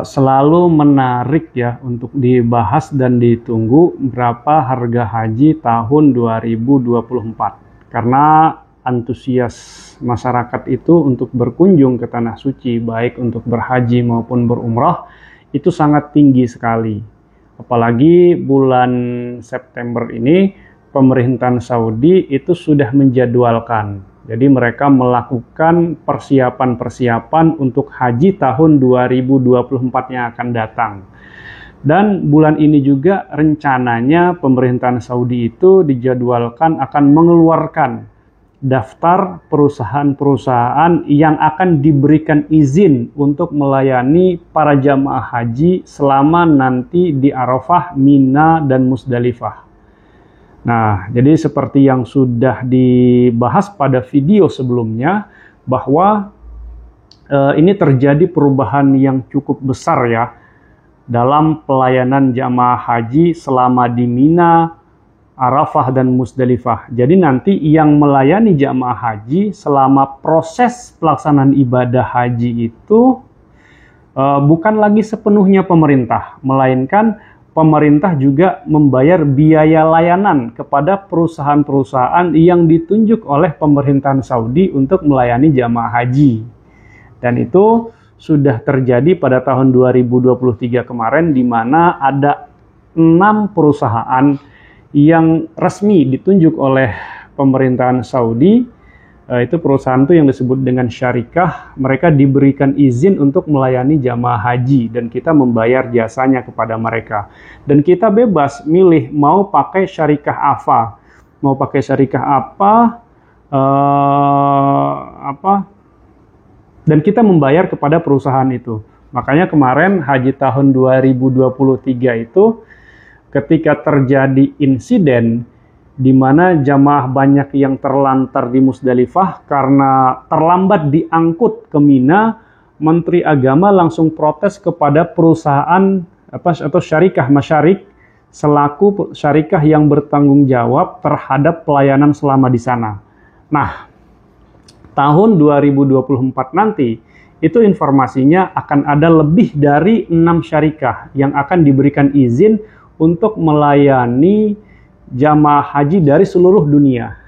Selalu menarik ya untuk dibahas dan ditunggu berapa harga haji tahun 2024. Karena antusias masyarakat itu untuk berkunjung ke Tanah Suci, baik untuk berhaji maupun berumrah, itu sangat tinggi sekali. Apalagi bulan September ini, pemerintahan Saudi itu sudah menjadwalkan. Jadi mereka melakukan persiapan-persiapan untuk haji tahun 2024 yang akan datang. Dan bulan ini juga rencananya pemerintahan Saudi itu dijadwalkan akan mengeluarkan daftar perusahaan-perusahaan yang akan diberikan izin untuk melayani para jamaah haji selama nanti di Arafah, Mina, dan Musdalifah. Nah, jadi seperti yang sudah dibahas pada video sebelumnya, bahwa ini terjadi perubahan yang cukup besar ya dalam pelayanan jamaah haji selama di Mina, Arafah, dan Musdalifah. Jadi nanti yang melayani jamaah haji selama proses pelaksanaan ibadah haji itu bukan lagi sepenuhnya pemerintah, melainkan pemerintah juga membayar biaya layanan kepada perusahaan-perusahaan yang ditunjuk oleh pemerintahan Saudi untuk melayani jamaah haji. Dan itu sudah terjadi pada tahun 2023 kemarin, di mana ada 6 perusahaan yang resmi ditunjuk oleh pemerintahan Saudi. Itu perusahaan itu yang disebut dengan syarikah. Mereka diberikan izin untuk melayani jamaah haji dan kita membayar jasanya kepada mereka. Dan kita bebas milih mau pakai syarikah apa, mau pakai syarikah apa, dan kita membayar kepada perusahaan itu. Makanya kemarin haji tahun 2023 itu ketika terjadi insiden di mana jamaah banyak yang terlantar di Musdalifah karena terlambat diangkut ke Mina, Menteri Agama langsung protes kepada perusahaan atau syarikah masyarik selaku syarikah yang bertanggung jawab terhadap pelayanan selama di sana. Nah, tahun 2024 nanti itu informasinya akan ada lebih dari 6 syarikah yang akan diberikan izin untuk melayani jamaah haji dari seluruh dunia.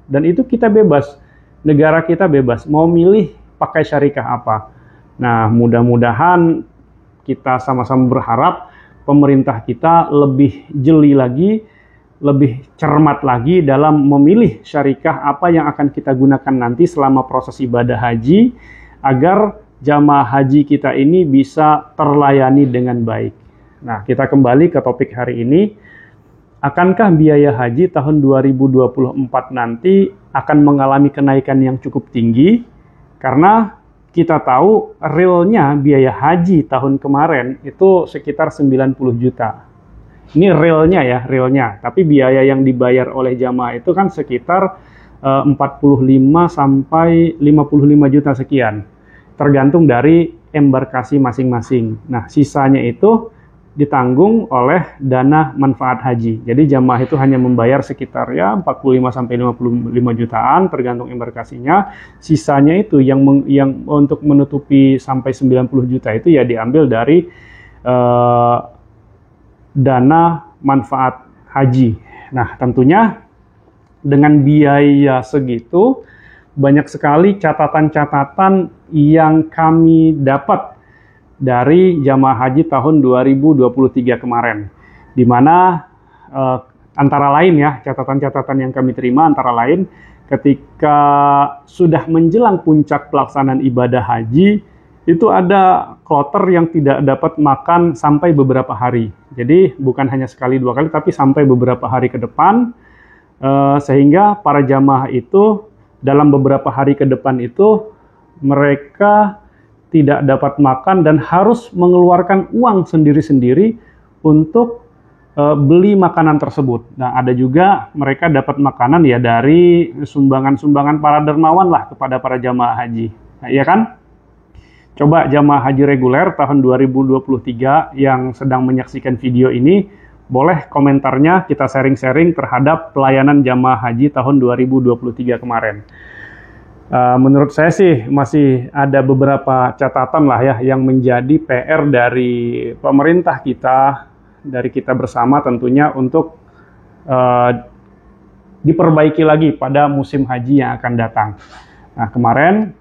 Dan itu kita bebas, negara kita bebas mau milih pakai syarikah apa. Nah, mudah-mudahan kita sama-sama berharap pemerintah kita lebih jeli lagi, lebih cermat lagi dalam memilih syarikah apa yang akan kita gunakan nanti selama proses ibadah haji, agar jamaah haji kita ini bisa terlayani dengan baik. Nah, kita kembali ke topik hari ini. Akankah biaya haji tahun 2024 nanti akan mengalami kenaikan yang cukup tinggi? Karena kita tahu realnya biaya haji tahun kemarin itu sekitar 90 juta. Ini realnya ya, realnya. Tapi biaya yang dibayar oleh jamaah itu kan sekitar 45 sampai 55 juta sekian. Tergantung dari embarkasi masing-masing. Nah, sisanya itu ditanggung oleh dana manfaat haji. Jadi jamaah itu hanya membayar sekitar ya 45 sampai 55 jutaan tergantung embarkasinya. Sisanya itu yang untuk menutupi sampai 90 juta itu ya diambil dari dana manfaat haji. Nah, tentunya dengan biaya segitu banyak sekali catatan-catatan yang kami dapat dari jamaah haji tahun 2023 kemarin, di mana antara lain ya, catatan-catatan yang kami terima antara lain ketika sudah menjelang puncak pelaksanaan ibadah haji, itu ada kloter yang tidak dapat makan sampai beberapa hari. Jadi bukan hanya sekali dua kali, tapi sampai beberapa hari ke depan, sehingga para jamaah itu dalam beberapa hari ke depan itu mereka tidak dapat makan dan harus mengeluarkan uang sendiri-sendiri untuk beli makanan tersebut. Nah, ada juga mereka dapat makanan ya dari sumbangan-sumbangan para dermawan lah kepada para jamaah haji. Nah, iya kan? Coba jamaah haji reguler tahun 2023 yang sedang menyaksikan video ini, boleh komentarnya kita sharing-sharing terhadap pelayanan jamaah haji tahun 2023 kemarin. Menurut saya sih masih ada beberapa catatan lah ya yang menjadi PR dari pemerintah kita, dari kita bersama tentunya untuk uh, diperbaiki lagi pada musim haji yang akan datang. Nah, kemarin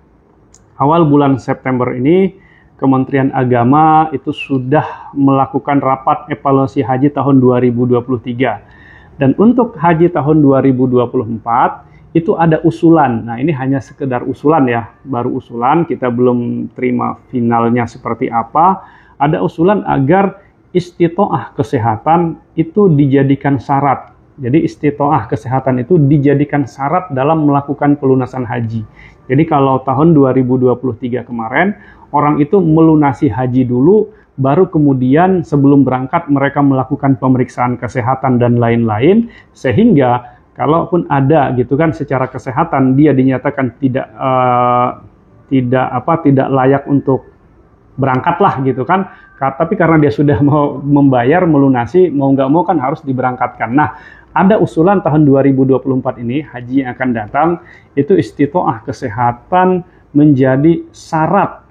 awal bulan September ini Kementerian Agama itu sudah melakukan rapat evaluasi haji tahun 2023. Dan untuk haji tahun 2024 itu ada usulan. Nah, ini hanya sekedar usulan ya, baru usulan, kita belum terima finalnya seperti apa. Ada usulan agar istitoah kesehatan itu dijadikan syarat. Jadi istitoah kesehatan itu dijadikan syarat dalam melakukan pelunasan haji. Jadi kalau tahun 2023 kemarin, orang itu melunasi haji dulu, baru kemudian sebelum berangkat mereka melakukan pemeriksaan kesehatan dan lain-lain, sehingga kalaupun ada gitu kan secara kesehatan dia dinyatakan tidak layak untuk berangkat lah gitu kan, tapi karena dia sudah mau membayar melunasi mau nggak mau kan harus diberangkatkan. Nah, ada usulan tahun 2024 ini haji yang akan datang itu istitoah kesehatan menjadi syarat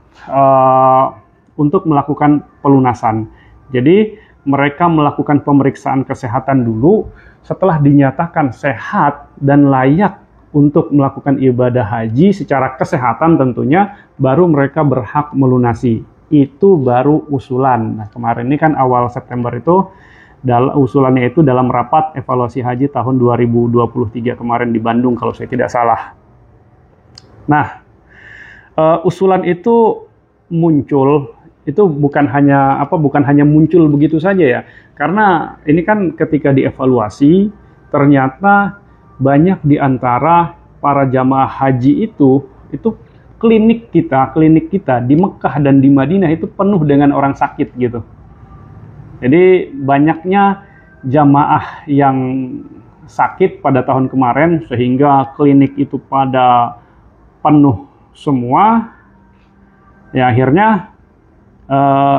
untuk melakukan pelunasan. Jadi mereka melakukan pemeriksaan kesehatan dulu, setelah dinyatakan sehat dan layak untuk melakukan ibadah haji secara kesehatan tentunya, baru mereka berhak melunasi. Itu baru usulan. Nah, kemarin ini kan awal September itu, usulannya itu dalam rapat evaluasi haji tahun 2023 kemarin di Bandung kalau saya tidak salah. Nah, usulan itu muncul, itu bukan hanya muncul begitu saja ya, karena ini kan ketika dievaluasi ternyata banyak di antara para jamaah haji itu klinik kita di Mekah dan di Madinah itu penuh dengan orang sakit gitu. Jadi banyaknya jamaah yang sakit pada tahun kemarin sehingga klinik itu pada penuh semua. Ya, akhirnya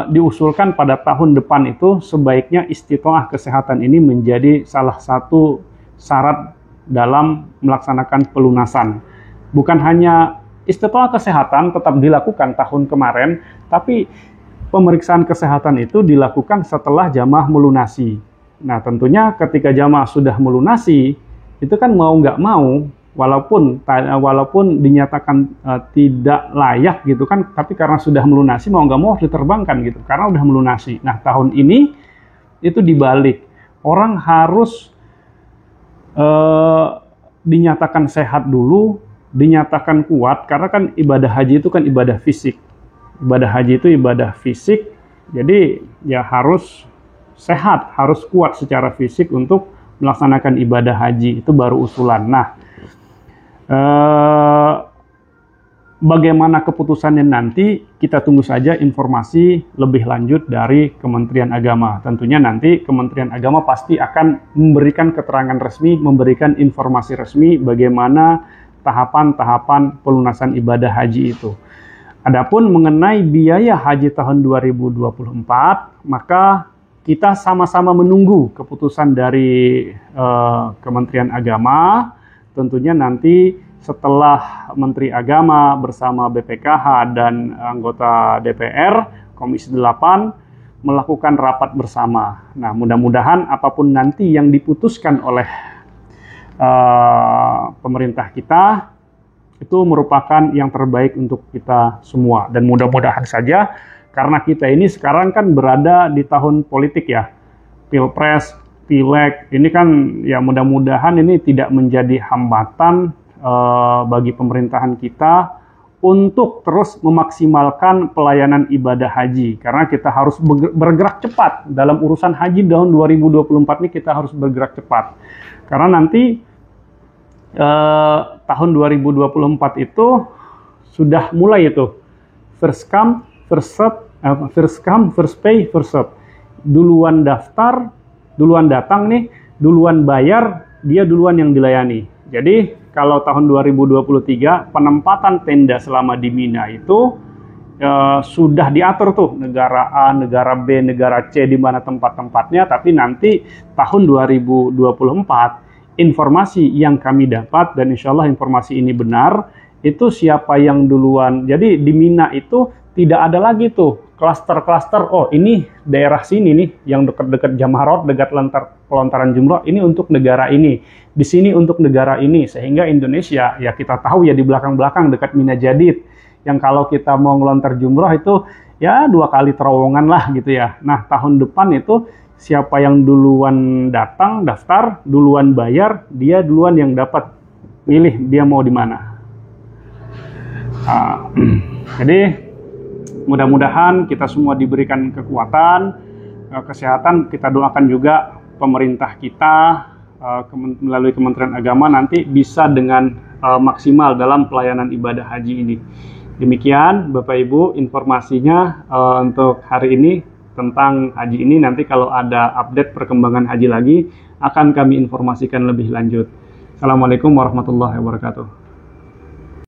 diusulkan pada tahun depan itu sebaiknya istitoah kesehatan ini menjadi salah satu syarat dalam melaksanakan pelunasan. Bukan hanya istitoah kesehatan tetap dilakukan tahun kemarin, tapi pemeriksaan kesehatan itu dilakukan setelah jamaah melunasi. Nah, tentunya ketika jamaah sudah melunasi, itu kan mau nggak mau, walaupun dinyatakan tidak layak gitu kan, tapi karena sudah melunasi mau nggak mau harus diterbangkan gitu karena udah melunasi. Nah, tahun ini itu dibalik, orang harus dinyatakan sehat dulu, dinyatakan kuat, karena kan ibadah haji itu kan ibadah fisik. Ibadah haji itu ibadah fisik, jadi ya harus sehat, harus kuat secara fisik untuk melaksanakan ibadah haji. Itu baru usulan. Nah, bagaimana keputusannya nanti kita tunggu saja informasi lebih lanjut dari Kementerian Agama. Tentunya nanti Kementerian Agama pasti akan memberikan keterangan resmi, memberikan informasi resmi bagaimana tahapan-tahapan pelunasan ibadah haji itu. Adapun mengenai biaya haji tahun 2024, maka kita sama-sama menunggu keputusan dari Kementerian Agama. Tentunya nanti setelah Menteri Agama bersama BPKH dan anggota DPR, Komisi 8, melakukan rapat bersama. Nah, mudah-mudahan apapun nanti yang diputuskan oleh pemerintah kita, itu merupakan yang terbaik untuk kita semua. Dan mudah-mudahan saja, karena kita ini sekarang kan berada di tahun politik ya, Pilpres, Pileg, ini kan ya mudah-mudahan ini tidak menjadi hambatan bagi pemerintahan kita untuk terus memaksimalkan pelayanan ibadah haji. Karena kita harus bergerak cepat dalam urusan haji tahun 2024 ini, kita harus bergerak cepat. Karena nanti tahun 2024 itu sudah mulai itu first come, first serve, first come, first pay, first serve. Duluan daftar, duluan datang nih, duluan bayar, dia duluan yang dilayani. Jadi kalau tahun 2023 penempatan tenda selama di Mina itu sudah diatur tuh negara A, negara B, negara C di mana tempat-tempatnya, tapi nanti tahun 2024 informasi yang kami dapat, dan insya Allah informasi ini benar, itu siapa yang duluan. Jadi di Mina itu tidak ada lagi tuh klaster-klaster, oh ini daerah sini nih yang dekat-dekat Jamharot, dekat pelontaran jumroh, ini untuk negara ini, di sini untuk negara ini. Sehingga Indonesia, ya kita tahu ya di belakang-belakang dekat Mina Jadid, yang kalau kita mau ngelontar jumroh itu ya 2 kali terowongan lah gitu ya. Nah tahun depan itu siapa yang duluan datang, daftar, duluan bayar, dia duluan yang dapat milih dia mau di mana. Jadi mudah-mudahan kita semua diberikan kekuatan, kesehatan. Kita doakan juga pemerintah kita melalui Kementerian Agama nanti bisa dengan maksimal dalam pelayanan ibadah haji ini. Demikian Bapak Ibu informasinya untuk hari ini tentang haji ini. Nanti kalau ada update perkembangan haji lagi akan kami informasikan lebih lanjut. Assalamualaikum warahmatullahi wabarakatuh.